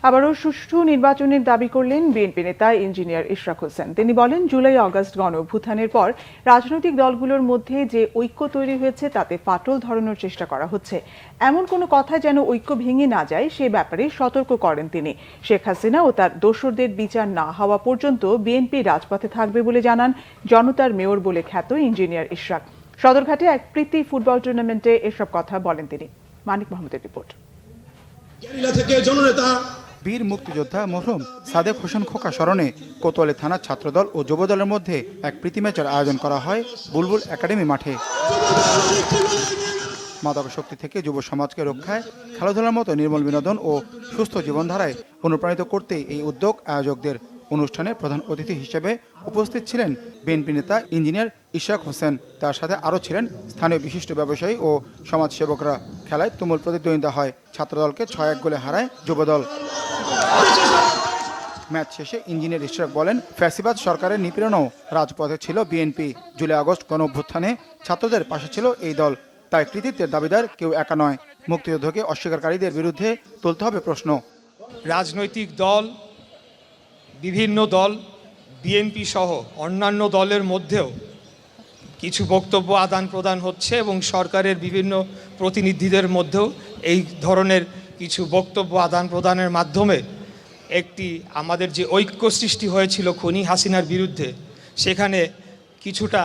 আবারও সুষ্ঠু নির্বাচনের দাবি করলেন বিএনপি নেতা ইঞ্জিনিয়ার ইশরাক হোসেন। তিনি বলেন, জুলাই আগস্ট গণঅভ্যুত্থানের পর রাজনৈতিক দলগুলোর মধ্যে যে ঐক্য তৈরি হয়েছে তাতে ফাটল ধরানোর চেষ্টা করা হচ্ছে। এমন কোনো কথা যেন ঐক্য ভেঙে না যায় সে ব্যাপারে সতর্ক করেন তিনি। শেখ হাসিনা ও তার দোসরদের বিচার না হওয়া পর্যন্ত বিএনপি রাজপথে থাকবে বলে জানান জনতার মেয়র বলে খ্যাত ইঞ্জিনিয়ার ইশরাক। সদরঘাটে এক প্রীতি ফুটবল টুর্নামেন্টে এসব কথা বলেন তিনি। মানিক মাহমুদের রিপোর্ট। বীর মুক্তিযোদ্ধা মরহুম সাদেক হোসেন খোকা স্মরণে কোতোয়ালি থানা ছাত্রদল ও যুবদলের মধ্যে এক প্রীতি ম্যাচের আয়োজন করা হয় বুলবুল একাডেমি মাঠে। মাদকাসক্তি থেকে যুব সমাজকে রক্ষায় খেলাধুলার মতো নির্মল বিনোদন ও সুস্থ জীবনধারায় অনুপ্রাণিত করতে এই উদ্যোগ আয়োজকদের। অনুষ্ঠানে প্রধান অতিথি হিসেবে উপস্থিত ছিলেন বিএনপি নেতা ইঞ্জিনিয়ার ইশরাক হোসেন। তার সাথে আরও ছিলেন স্থানীয় বিশিষ্ট ব্যবসায়ী ও সমাজসেবকরা। খেলায় তুমুল প্রতিদ্বন্দ্বিতা হয়। ছাত্রদলকে 6-1 গোলে হারায় যুবদল। ম্যাচ শেষে ইঞ্জিনিয়ার ইশরাক বলেন, ফ্যাসিবাদ সরকারের নিপীড়নেও রাজপথে ছিল বিএনপি। জুলাই আগস্ট গণঅভ্যুত্থানে ছাত্রদের পাশে ছিল এই দল। তাই কৃতিত্বের দাবিদার কেউ একা নয়। মুক্তিযুদ্ধকে অস্বীকারীদের বিরুদ্ধে তুলতে হবে প্রশ্ন। রাজনৈতিক দল, বিভিন্ন দল, বিএনপি সহ অন্যান্য দলের মধ্যেও কিছু বক্তব্য আদান প্রদান হচ্ছে এবং সরকারের বিভিন্ন প্রতিনিধিদের মধ্যেও এই ধরনের কিছু বক্তব্য আদান প্রদানের মাধ্যমে একটি আমাদের যে ঐক্য সৃষ্টি হয়েছিল খুনি হাসিনার বিরুদ্ধে, সেখানে কিছুটা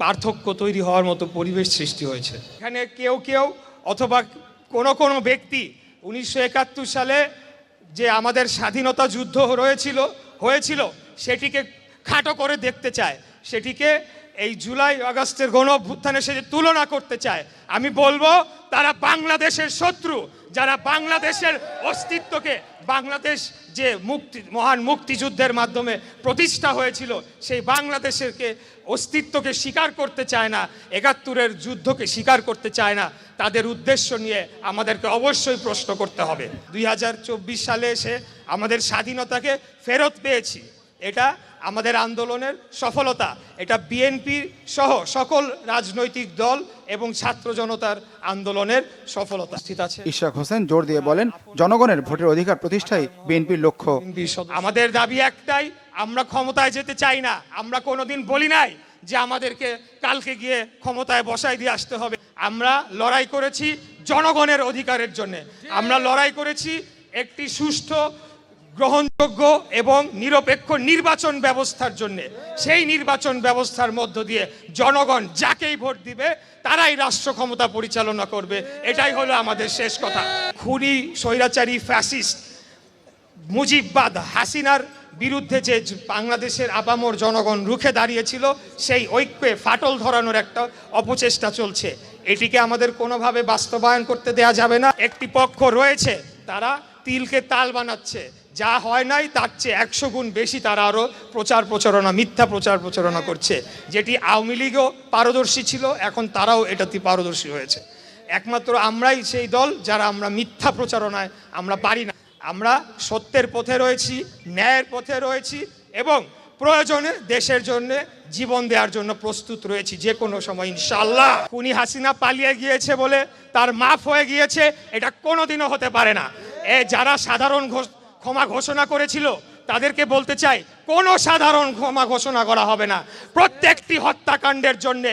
পার্থক্য তৈরি হওয়ার মতো পরিবেশ সৃষ্টি হয়েছে। এখানে কেউ কেউ অথবা কোনো ব্যক্তি 1971 সালে যে আমাদের স্বাধীনতা যুদ্ধ হয়েছিল সেটিকে খাটো করে দেখতে চায়, সেটিকে এই জুলাই আগস্টের গণ অভ্যুত্থানের সাথে তুলনা করতে চায়। আমি বলবো, তারা বাংলাদেশের শত্রু। যারা বাংলাদেশের অস্তিত্বকে, বাংলাদেশ যে মহান মুক্তিযুদ্ধের মাধ্যমে প্রতিষ্ঠা হয়েছিল, সেই বাংলাদেশের অস্তিত্বকে স্বীকার করতে চায় না, 71-এর যুদ্ধকে স্বীকার করতে চায় না, তাদের উদ্দেশ্য নিয়ে আমাদেরকে অবশ্যই প্রশ্ন করতে হবে। 2024 সালে এসে আমাদের স্বাধীনতাকে ফেরত পেয়েছি, এটা আমাদের আন্দোলনের সফলতা। এটা বিএনপি সহ সকল রাজনৈতিক দল এবং ছাত্র জনতার আন্দোলনের সফলতা আছে। ইশরাক হোসেন জোর দিয়ে বলেন, জনগণের ভোটের অধিকার প্রতিষ্ঠাই বিএনপির লক্ষ্য। আমাদের দাবি একটাই, আমরা ক্ষমতায় যেতে চাই না। আমরা কোনোদিন বলি নাই যে আমাদেরকে কালকে গিয়ে ক্ষমতায় বসাই দিয়ে আসতে হবে। আমরা লড়াই করেছি জনগণের অধিকারের জন্য। আমরা লড়াই করেছি একটি সুষ্ঠু, গ্রহণযোগ্য এবং নিরপেক্ষ নির্বাচন ব্যবস্থার জন্য। সেই নির্বাচন ব্যবস্থার মধ্য দিয়ে জনগণ যাকেই ভোট দিবে তারাই রাষ্ট্র ক্ষমতা পরিচালনা করবে। এটাই হলো আমাদের শেষ কথা। খুনি, স্বৈরাচারী, ফ্যাসিস্ট মুজিববাদ হাসিনার বিরুদ্ধে যে বাংলাদেশের আপামর জনগণ রুখে দাঁড়িয়েছিল, সেই ঐক্যে ফাটল ধরানোর একটা অপচেষ্টা চলছে। এটিকে আমাদের কোনোভাবে বাস্তবায়ন করতে দেয়া যাবে না। একটি পক্ষ রয়েছে, তারা তিলকে তাল বানাচ্ছে। যা হয় নাই তার চেয়ে 100 গুণ বেশি তারা আরও মিথ্যা প্রচার প্রচারণা করছে। যেটি আওয়ামী লীগও পারদর্শী ছিল, এখন তারাও এটাতে পারদর্শী হয়েছে। একমাত্র আমরাই সেই দল যারা আমরা মিথ্যা প্রচারণায় আমরা পারি না। আমরা সত্যের পথে রয়েছি, ন্যায়ের পথে রয়েছি এবং প্রয়োজনে দেশের জন্য জীবন দেওয়ার জন্য প্রস্তুত রয়েছি যে কোনো সময় ইনশাআল্লাহ। খুনি হাসিনা পালিয়ে গিয়েছে বলে তার মাফ হয়ে গিয়েছে, এটা কোনোদিনও হতে পারে না। যারা সাধারণ ক্ষমা ঘোষণা করেছিল তাদেরকে বলতে চাই, কোনো সাধারণ ক্ষমা ঘোষণা করা হবে না। প্রত্যেকটি হত্যাকাণ্ডের জন্য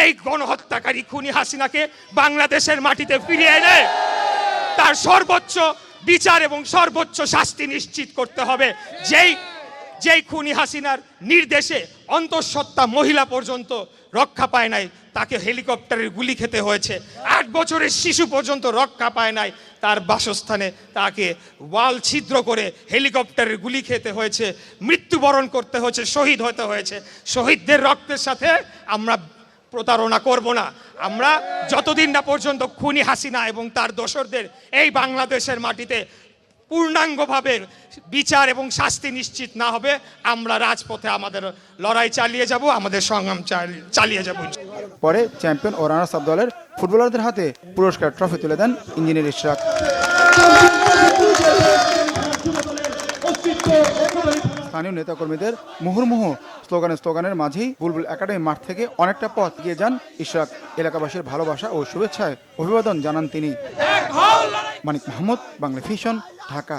এই গণহত্যাকারী খুনি হাসিনাকে বাংলাদেশের মাটিতে ফিরিয়ে এনে তার সর্বোচ্চ বিচার এবং সর্বোচ্চ শাস্তি নিশ্চিত করতে হবে। যেই খুনি হাসিনার নির্দেশে অন্তঃসত্ত্বা মহিলা পর্যন্ত রক্ষা পায় নাই, তাকে হেলিকপ্টারের গুলি খেতে হয়েছে। 8 বছরের শিশু পর্যন্ত রক্ষা পায় নাই, তার বাসস্থানে তাকে ওয়াল ছিদ্র করে হেলিকপ্টারের গুলি খেতে হয়েছে, মৃত্যুবরণ করতে হয়েছে, শহীদ হতে হয়েছে। শহীদদের রক্তের সাথে আমরা প্রতারণা করব না। আমরা যতদিন না পর্যন্ত খুনি হাসিনা এবং তার দোসরদের এই বাংলাদেশের মাটিতে পূর্ণাঙ্গভাবে বিচার এবং শাস্তি নিশ্চিত না হবে, আমরা রাজপথে আমাদের লড়াই চালিয়ে যাব, আমাদের সংগ্রাম চালিয়ে যাব। পরে চ্যাম্পিয়ন ও রানার্স আপ দলের ফুটবলারদের হাতে পুরস্কার ট্রফি তুলে দেন ইঞ্জিনিয়ার ইশরাক। স্থানীয় নেতাকর্মীদের মুহুর্মুহু স্লোগানের মাঝেই বুলবুল একাডেমি মাঠ থেকে অনেকটা পথ এগিয়ে যান ইশরাক। এলাকাবাসীর ভালোবাসা ও শুভেচ্ছায় অভিবাদন জানান তিনি। মানিক মাহমুদ, বাংলা ভিশন, ঢাকা।